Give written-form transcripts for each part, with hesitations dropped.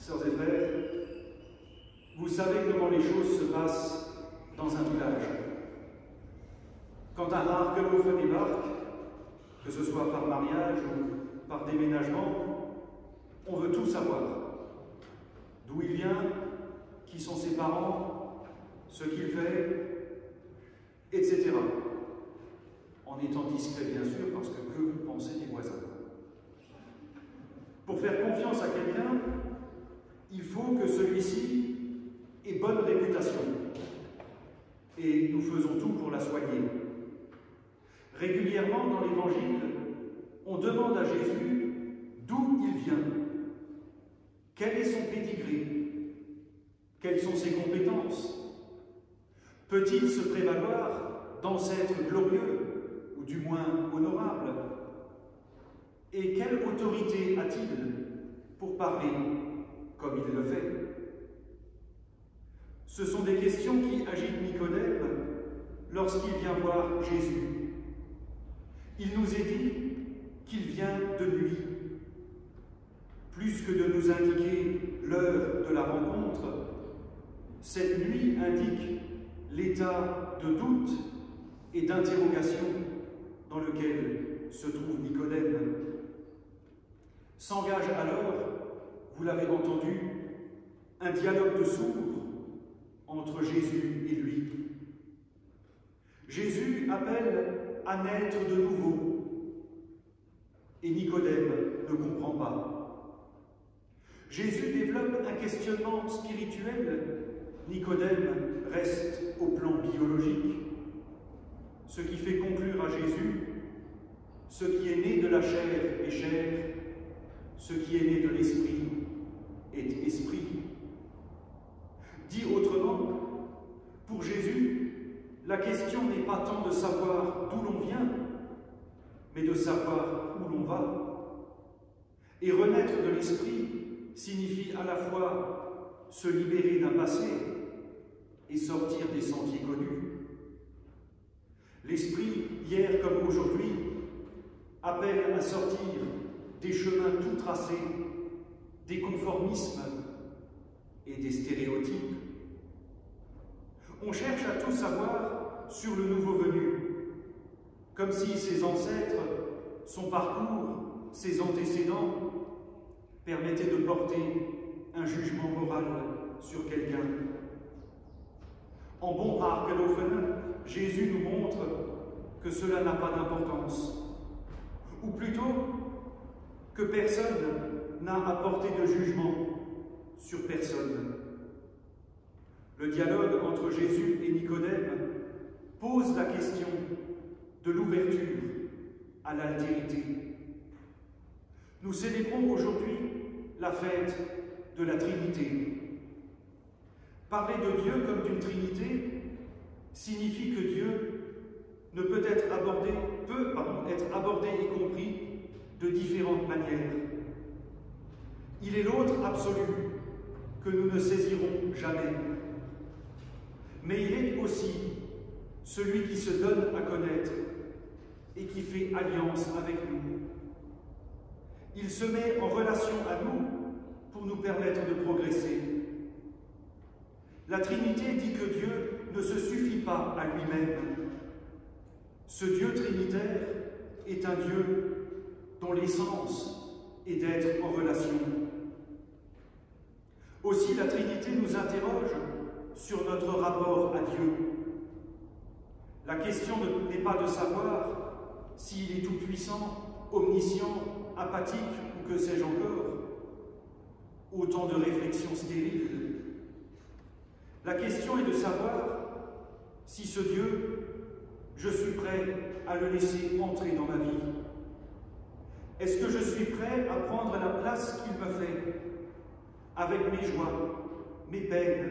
Sœurs et frères, vous savez comment les choses se passent dans un village. Quand un Arkelof débarque, que ce soit par mariage ou par déménagement, on veut tout savoir. D'où il vient, qui sont ses parents, ce qu'il fait, etc. En étant discret, bien sûr, parce que vous pensez des voisins? Pour faire confiance à quelqu'un, il faut que celui-ci ait bonne réputation. Et nous faisons tout pour la soigner. Régulièrement dans l'Évangile, on demande à Jésus d'où il vient, quel est son pédigré, quelles sont ses compétences. Peut-il se prévaloir d'ancêtres glorieux, ou du moins honorables? Et quelle autorité a-t-il pour parler comme il le fait? Ce sont des questions qui agitent Nicodème lorsqu'il vient voir Jésus. Il nous est dit qu'il vient de nuit. Plus que de nous indiquer l'heure de la rencontre, cette nuit indique l'état de doute et d'interrogation dans lequel se trouve Nicodème. S'engage alors, vous l'avez entendu, un dialogue de sourds entre Jésus et lui. Jésus appelle à naître de nouveau, et Nicodème ne comprend pas. Jésus développe un questionnement spirituel, Nicodème reste au plan biologique. Ce qui fait conclure à Jésus, ce qui est né de la chair est chair, ce qui est né de l'esprit est esprit. Dit autrement, pour Jésus, la question n'est pas tant de savoir d'où l'on vient, mais de savoir où l'on va. Et renaître de l'esprit signifie à la fois se libérer d'un passé et sortir des sentiers connus. L'esprit, hier comme aujourd'hui, appelle à sortir des chemins tout tracés, des conformismes et des stéréotypes. On cherche à tout savoir sur le nouveau venu, comme si ses ancêtres, son parcours, ses antécédents permettaient de porter un jugement moral sur quelqu'un. En bon archélophone, Jésus nous montre que cela n'a pas d'importance, ou plutôt que personne n'a à porter de jugement sur personne. Le dialogue entre Jésus et Nicodème pose la question de l'ouverture à l'altérité. Nous célébrons aujourd'hui la fête de la Trinité. Parler de Dieu comme d'une Trinité signifie que Dieu ne peut être abordé et compris de différentes manières. Il est l'autre absolu que nous ne saisirons jamais. Mais il est aussi celui qui se donne à connaître et qui fait alliance avec nous. Il se met en relation à nous pour nous permettre de progresser. La Trinité dit que Dieu ne se suffit pas à lui-même. Ce Dieu trinitaire est un Dieu dont l'essence est d'être en relation. Aussi, la Trinité nous interroge sur notre rapport à Dieu. La question n'est pas de savoir s'il est tout-puissant, omniscient, apathique ou que sais-je encore. Autant de réflexions stériles. La question est de savoir si ce Dieu, je suis prêt à le laisser entrer dans ma vie. Est-ce que je suis prêt à prendre la place qu'il me fait, avec mes joies, mes peines,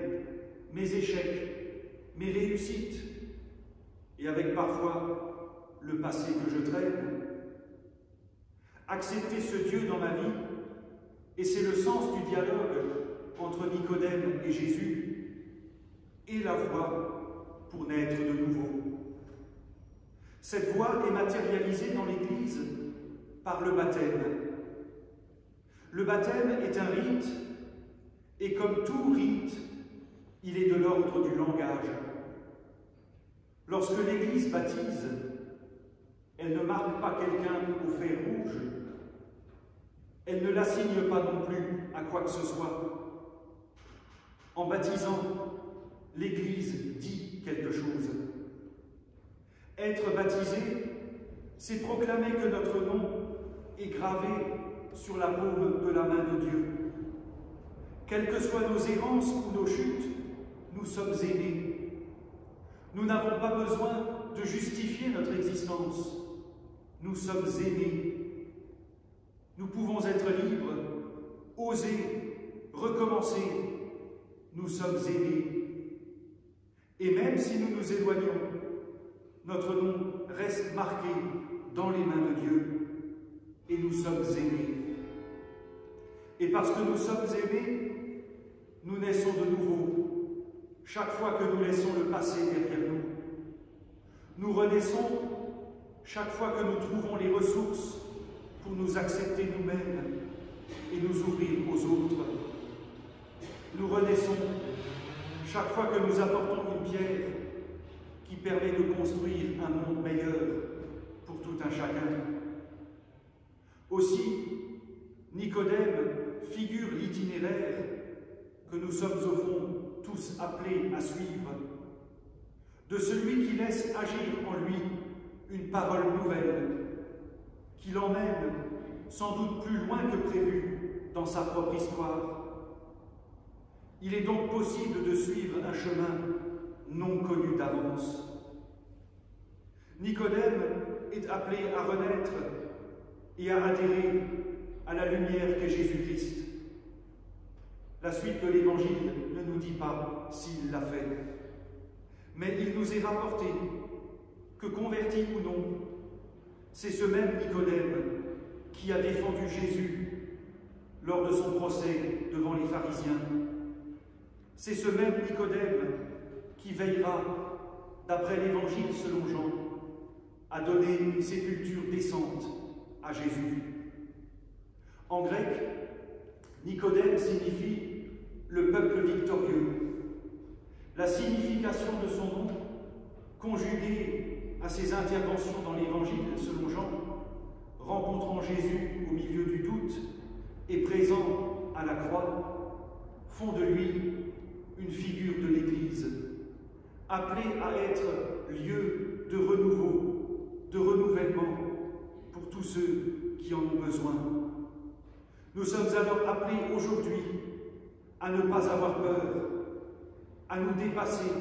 mes échecs, mes réussites, et avec parfois le passé que je traîne? Accepter ce Dieu dans ma vie, et c'est le sens du dialogue entre Nicodème et Jésus, et la voie pour naître de nouveau. Cette voie est matérialisée dans l'Église par le baptême. Le baptême est un rite Et comme tout rite, il est de l'ordre du langage. Lorsque l'Église baptise, elle ne marque pas quelqu'un au fer rouge, elle ne l'assigne pas non plus à quoi que ce soit. En baptisant, l'Église dit quelque chose. Être baptisé, c'est proclamer que notre nom est gravé sur la paume de la main de Dieu. Quelles que soient nos errances ou nos chutes, nous sommes aimés. Nous n'avons pas besoin de justifier notre existence. Nous sommes aimés. Nous pouvons être libres, oser, recommencer. Nous sommes aimés. Et même si nous nous éloignons, notre nom reste marqué dans les mains de Dieu. Et nous sommes aimés. Et parce que nous sommes aimés, nous naissons de nouveau, chaque fois que nous laissons le passé derrière nous. Nous renaissons chaque fois que nous trouvons les ressources pour nous accepter nous-mêmes et nous ouvrir aux autres. Nous renaissons chaque fois que nous apportons une pierre qui permet de construire un monde meilleur pour tout un chacun. Aussi, Nicodème figure l'itinéraire que nous sommes au fond tous appelés à suivre, de celui qui laisse agir en lui une parole nouvelle, qui l'emmène sans doute plus loin que prévu dans sa propre histoire. Il est donc possible de suivre un chemin non connu d'avance. Nicodème est appelé à renaître et à adhérer à la lumière qu'est Jésus-Christ. La suite de l'Évangile ne nous dit pas s'il l'a fait, mais il nous est rapporté que, converti ou non, c'est ce même Nicodème qui a défendu Jésus lors de son procès devant les pharisiens. C'est ce même Nicodème qui veillera, d'après l'Évangile selon Jean, à donner une sépulture décente à Jésus. En grec, Nicodème signifie le peuple victorieux. La signification de son nom, conjuguée à ses interventions dans l'Évangile selon Jean, rencontrant Jésus au milieu du doute et présent à la croix, font de lui une figure de l'Église, appelée à être lieu de renouveau, de renouvellement pour tous ceux qui en ont besoin. Nous sommes alors appelés aujourd'hui à ne pas avoir peur, à nous dépasser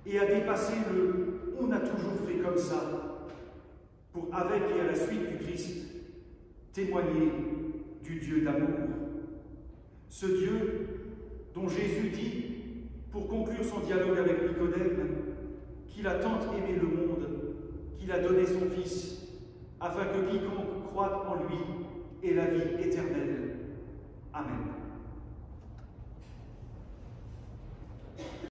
et à dépasser le « on a toujours fait comme ça » pour, avec et à la suite du Christ, témoigner du Dieu d'amour. Ce Dieu dont Jésus dit, pour conclure son dialogue avec Nicodème, qu'il a tant aimé le monde, qu'il a donné son Fils, afin que quiconque croit en lui ait la vie éternelle. Amen.